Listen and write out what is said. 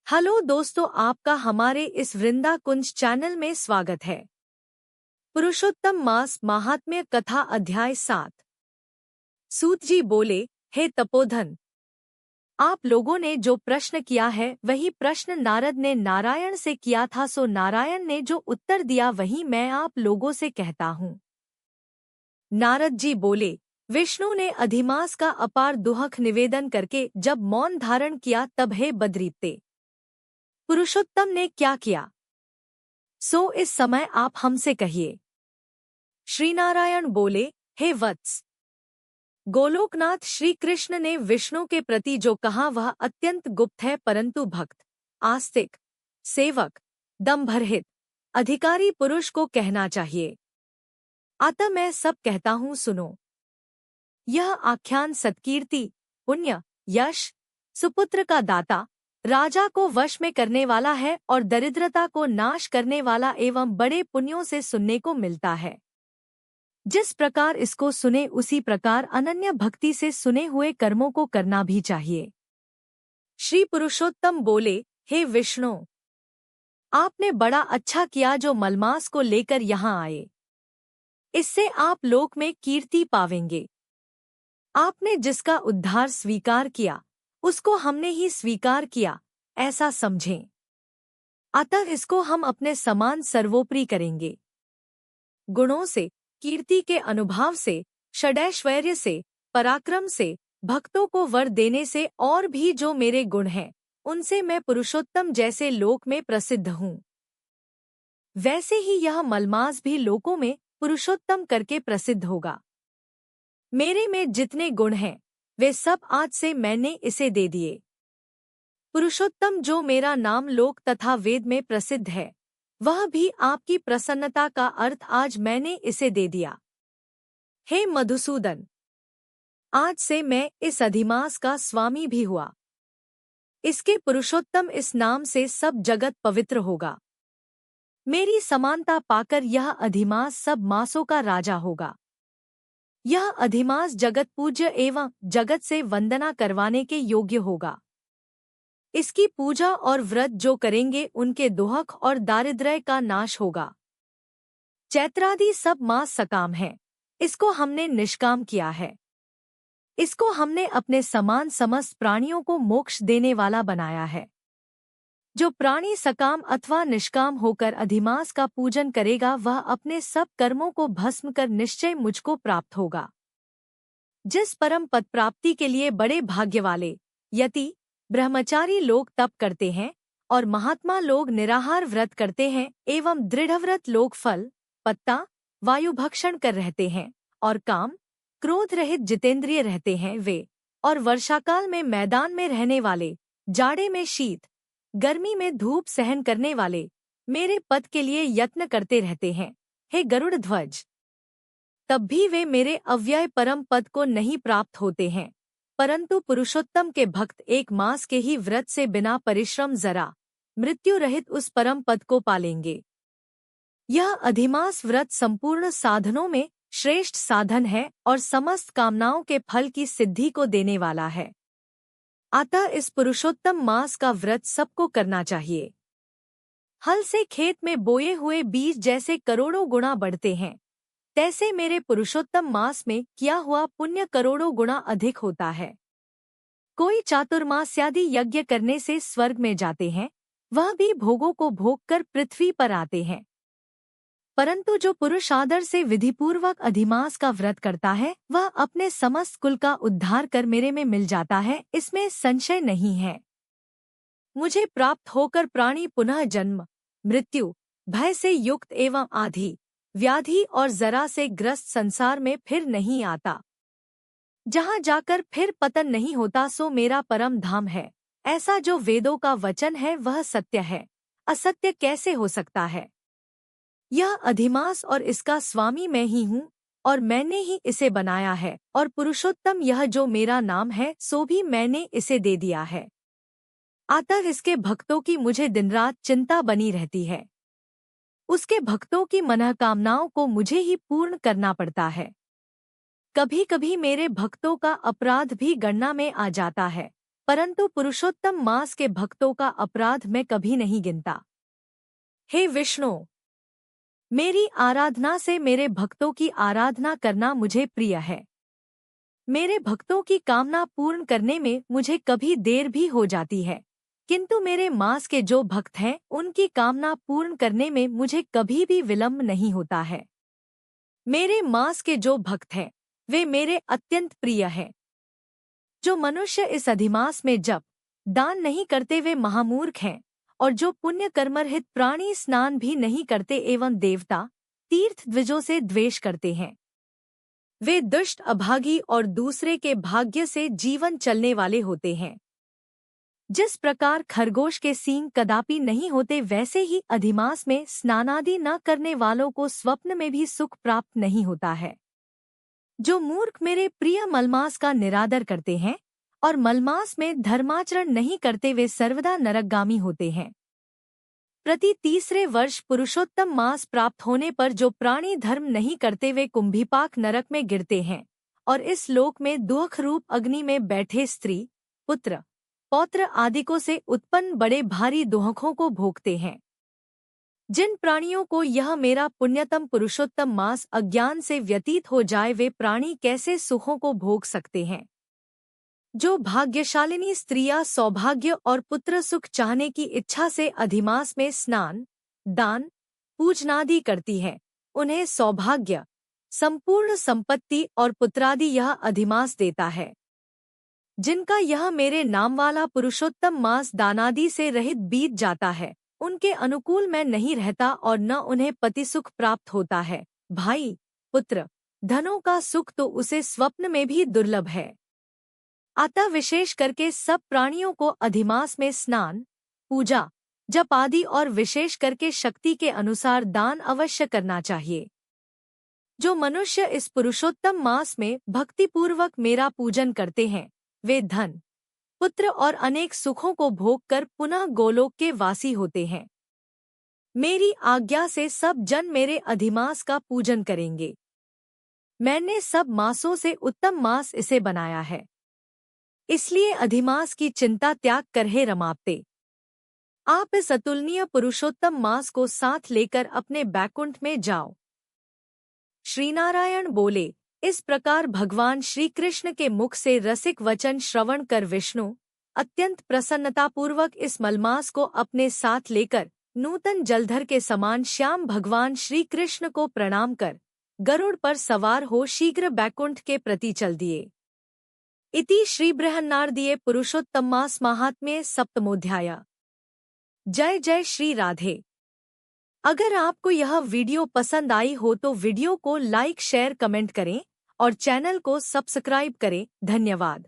Hello दोस्तों, आपका हमारे इस वृंदा कुंज चैनल में स्वागत है। पुरुषोत्तम मास महात्म्य कथा अध्याय 7। सूत जी बोले, हे तपोधन, आप लोगों ने जो प्रश्न किया है वही प्रश्न नारद ने नारायण से किया था, सो नारायण ने जो उत्तर दिया वही मैं आप लोगों से कहता हूँ। नारद जी बोले, विष्णु ने अधिमास का अपार दुहख निवेदन करके जब मौन धारण किया तब हे बद्रीपते, पुरुषोत्तम ने क्या किया, सो इस समय आप हमसे कहिए। श्रीनारायण बोले, हे वत्स, गोलोकनाथ श्री कृष्ण ने विष्णु के प्रति जो कहा वह अत्यंत गुप्त है, परंतु भक्त, आस्तिक, सेवक, दंभरहित, अधिकारी पुरुष को कहना चाहिए। अतः मैं सब कहता हूँ, सुनो। यह आख्यान सत्कीर्ति, पुण्य, यश, सुपुत्र का दाता, राजा को वश में करने वाला है और दरिद्रता को नाश करने वाला एवं बड़े पुण्यों से सुनने को मिलता है। जिस प्रकार इसको सुने उसी प्रकार अनन्य भक्ति से सुने हुए कर्मों को करना भी चाहिए। श्री पुरुषोत्तम बोले, हे विष्णु, आपने बड़ा अच्छा किया जो मलमास को लेकर यहाँ आए। इससे आप लोक में कीर्ति पावेंगे। आपने जिसका उद्धार स्वीकार किया उसको हमने ही स्वीकार किया, ऐसा समझें। अतः इसको हम अपने समान सर्वोपरि करेंगे। गुणों से, कीर्ति के अनुभव से, षडैश्वर्य से, पराक्रम से, भक्तों को वर देने से और भी जो मेरे गुण हैं उनसे मैं पुरुषोत्तम जैसे लोक में प्रसिद्ध हूँ। वैसे ही यह मलमास भी लोकों में पुरुषोत्तम करके प्रसिद्ध होगा। मेरे में जितने गुण हैं वे सब आज से मैंने इसे दे दिए। पुरुषोत्तम जो मेरा नाम लोक तथा वेद में प्रसिद्ध है वह भी आपकी प्रसन्नता का अर्थ आज मैंने इसे दे दिया। हे मधुसूदन, आज से मैं इस अधिमास का स्वामी भी हुआ। इसके पुरुषोत्तम इस नाम से सब जगत पवित्र होगा। मेरी समानता पाकर यह अधिमास सब मासों का राजा होगा। यह अधिमास जगत पूज्य एवं जगत से वंदना करवाने के योग्य होगा। इसकी पूजा और व्रत जो करेंगे उनके दुहक और दारिद्र्य का नाश होगा। चैत्रादि सब मास सकाम है, इसको हमने निष्काम किया है। इसको हमने अपने समान समस्त प्राणियों को मोक्ष देने वाला बनाया है। जो प्राणी सकाम अथवा निष्काम होकर अधिमास का पूजन करेगा वह अपने सब कर्मों को भस्म कर निश्चय मुझको प्राप्त होगा। जिस परम पद प्राप्ति के लिए बड़े भाग्य वाले यति, ब्रह्मचारी लोग तप करते हैं और महात्मा लोग निराहार व्रत करते हैं एवं दृढ़व्रत लोग फल, पत्ता, वायु भक्षण कर रहते हैं और काम, क्रोध रहित जितेंद्रिय रहते हैं वे, और वर्षाकाल में मैदान में रहने वाले, जाड़े में शीत, गर्मी में धूप सहन करने वाले मेरे पद के लिए यत्न करते रहते हैं, हे गरुड़ ध्वज। तब भी वे मेरे अव्यय परम पद को नहीं प्राप्त होते हैं, परंतु पुरुषोत्तम के भक्त एक मास के ही व्रत से बिना परिश्रम जरा मृत्यु रहित उस परम पद को पालेंगे। यह अधिमास व्रत संपूर्ण साधनों में श्रेष्ठ साधन है और समस्त कामनाओं के फल की सिद्धि को देने वाला है। अतः इस पुरुषोत्तम मास का व्रत सबको करना चाहिए। हल से खेत में बोए हुए बीज जैसे करोड़ों गुना बढ़ते हैं, तैसे मेरे पुरुषोत्तम मास में किया हुआ पुण्य करोड़ों गुना अधिक होता है। कोई चातुर्मास्यादि यज्ञ करने से स्वर्ग में जाते हैं, वह भी भोगों को भोग कर पृथ्वी पर आते हैं। परंतु जो पुरुष आदर से विधिपूर्वक अधिमास का व्रत करता है वह अपने समस्त कुल का उद्धार कर मेरे में मिल जाता है, इसमें संशय नहीं है। मुझे प्राप्त होकर प्राणी पुनः जन्म, मृत्यु, भय से युक्त एवं आधि, व्याधि और जरा से ग्रस्त संसार में फिर नहीं आता। जहाँ जाकर फिर पतन नहीं होता सो मेरा परम धाम है। ऐसा जो वेदों का वचन है वह सत्य है, असत्य कैसे हो सकता है। यह अधिमास और इसका स्वामी मैं ही हूँ और मैंने ही इसे बनाया है, और पुरुषोत्तम यह जो मेरा नाम है सो भी मैंने इसे दे दिया है। अतः इसके भक्तों की मुझे दिन रात चिंता बनी रहती है। उसके भक्तों की मनोकामनाओं को मुझे ही पूर्ण करना पड़ता है। कभी कभी मेरे भक्तों का अपराध भी गणना में आ जाता है, परंतु पुरुषोत्तम मास के भक्तों का अपराध मैं कभी नहीं गिनता। हे विष्णु, मेरी आराधना से मेरे भक्तों की आराधना करना मुझे प्रिय है। मेरे भक्तों की कामना पूर्ण करने में मुझे कभी देर भी हो जाती है, किंतु मेरे मास के जो भक्त हैं उनकी कामना पूर्ण करने में मुझे कभी भी विलंब नहीं होता है। मेरे मास के जो भक्त हैं वे मेरे अत्यंत प्रिय हैं। जो मनुष्य इस अधिमास में जप दान नहीं करते वे महामूर्ख हैं, और जो पुण्य कर्मरहित प्राणी स्नान भी नहीं करते एवं देवता तीर्थ द्विजों से द्वेष करते हैं, वे दुष्ट अभागी और दूसरे के भाग्य से जीवन चलने वाले होते हैं। जिस प्रकार खरगोश के सींग कदापि नहीं होते, वैसे ही अधिमास में स्नानादि न करने वालों को स्वप्न में भी सुख प्राप्त नहीं होता है। जो मूर्ख मेरे प्रिय मलमास का निरादर करते हैं और मलमास में धर्माचरण नहीं करते, वे सर्वदा नरकगामी होते हैं। प्रति तीसरे वर्ष पुरुषोत्तम मास प्राप्त होने पर जो प्राणी धर्म नहीं करते वे कुंभीपाक नरक में गिरते हैं और इस लोक में दुख रूप अग्नि में बैठे स्त्री, पुत्र, पौत्र आदिकों से उत्पन्न बड़े भारी दुखों को भोगते हैं। जिन प्राणियों को यह मेरा पुण्यतम पुरुषोत्तम मास अज्ञान से व्यतीत हो जाए, वे प्राणी कैसे सुखों को भोग सकते हैं। जो भाग्यशालिनी स्त्रियां सौभाग्य और पुत्र सुख चाहने की इच्छा से अधिमास में स्नान, दान, पूजनादि करती हैं, उन्हें सौभाग्य, संपूर्ण संपत्ति और पुत्रादि यह अधिमास देता है। जिनका यह मेरे नाम वाला पुरुषोत्तम मास दानादि से रहित बीत जाता है, उनके अनुकूल मैं नहीं रहता और न उन्हें पति सुख प्राप्त होता है। भाई, पुत्र, धनों का सुख तो उसे स्वप्न में भी दुर्लभ है। अतः विशेष करके सब प्राणियों को अधिमास में स्नान, पूजा, जप आदि और विशेष करके शक्ति के अनुसार दान अवश्य करना चाहिए। जो मनुष्य इस पुरुषोत्तम मास में भक्तिपूर्वक मेरा पूजन करते हैं, वे धन, पुत्र और अनेक सुखों को भोग कर पुनः गोलोक के वासी होते हैं। मेरी आज्ञा से सब जन मेरे अधिमास का पूजन करेंगे। मैंने सब मासों से उत्तम मास इसे बनाया है, इसलिए अधिमास की चिंता त्याग कर हे रमापते, आप इस अतुलनीय पुरुषोत्तम मास को साथ लेकर अपने बैकुंठ में जाओ। श्रीनारायण बोले। इस प्रकार भगवान श्री कृष्ण के मुख से रसिक वचन श्रवण कर विष्णु अत्यंत प्रसन्नतापूर्वक इस मलमास को अपने साथ लेकर नूतन जलधर के समान श्याम भगवान श्री कृष्ण को प्रणाम कर गरुड़ पर सवार हो शीघ्र बैकुंठ के प्रति चल दिए। इति श्री बृहन्नारदीये पुरुषोत्तमास महात्म्ये सप्तमोध्याय। जय जय श्री राधे। अगर आपको यह वीडियो पसंद आई हो तो वीडियो को लाइक, शेयर, कमेंट करें और चैनल को सब्सक्राइब करें। धन्यवाद।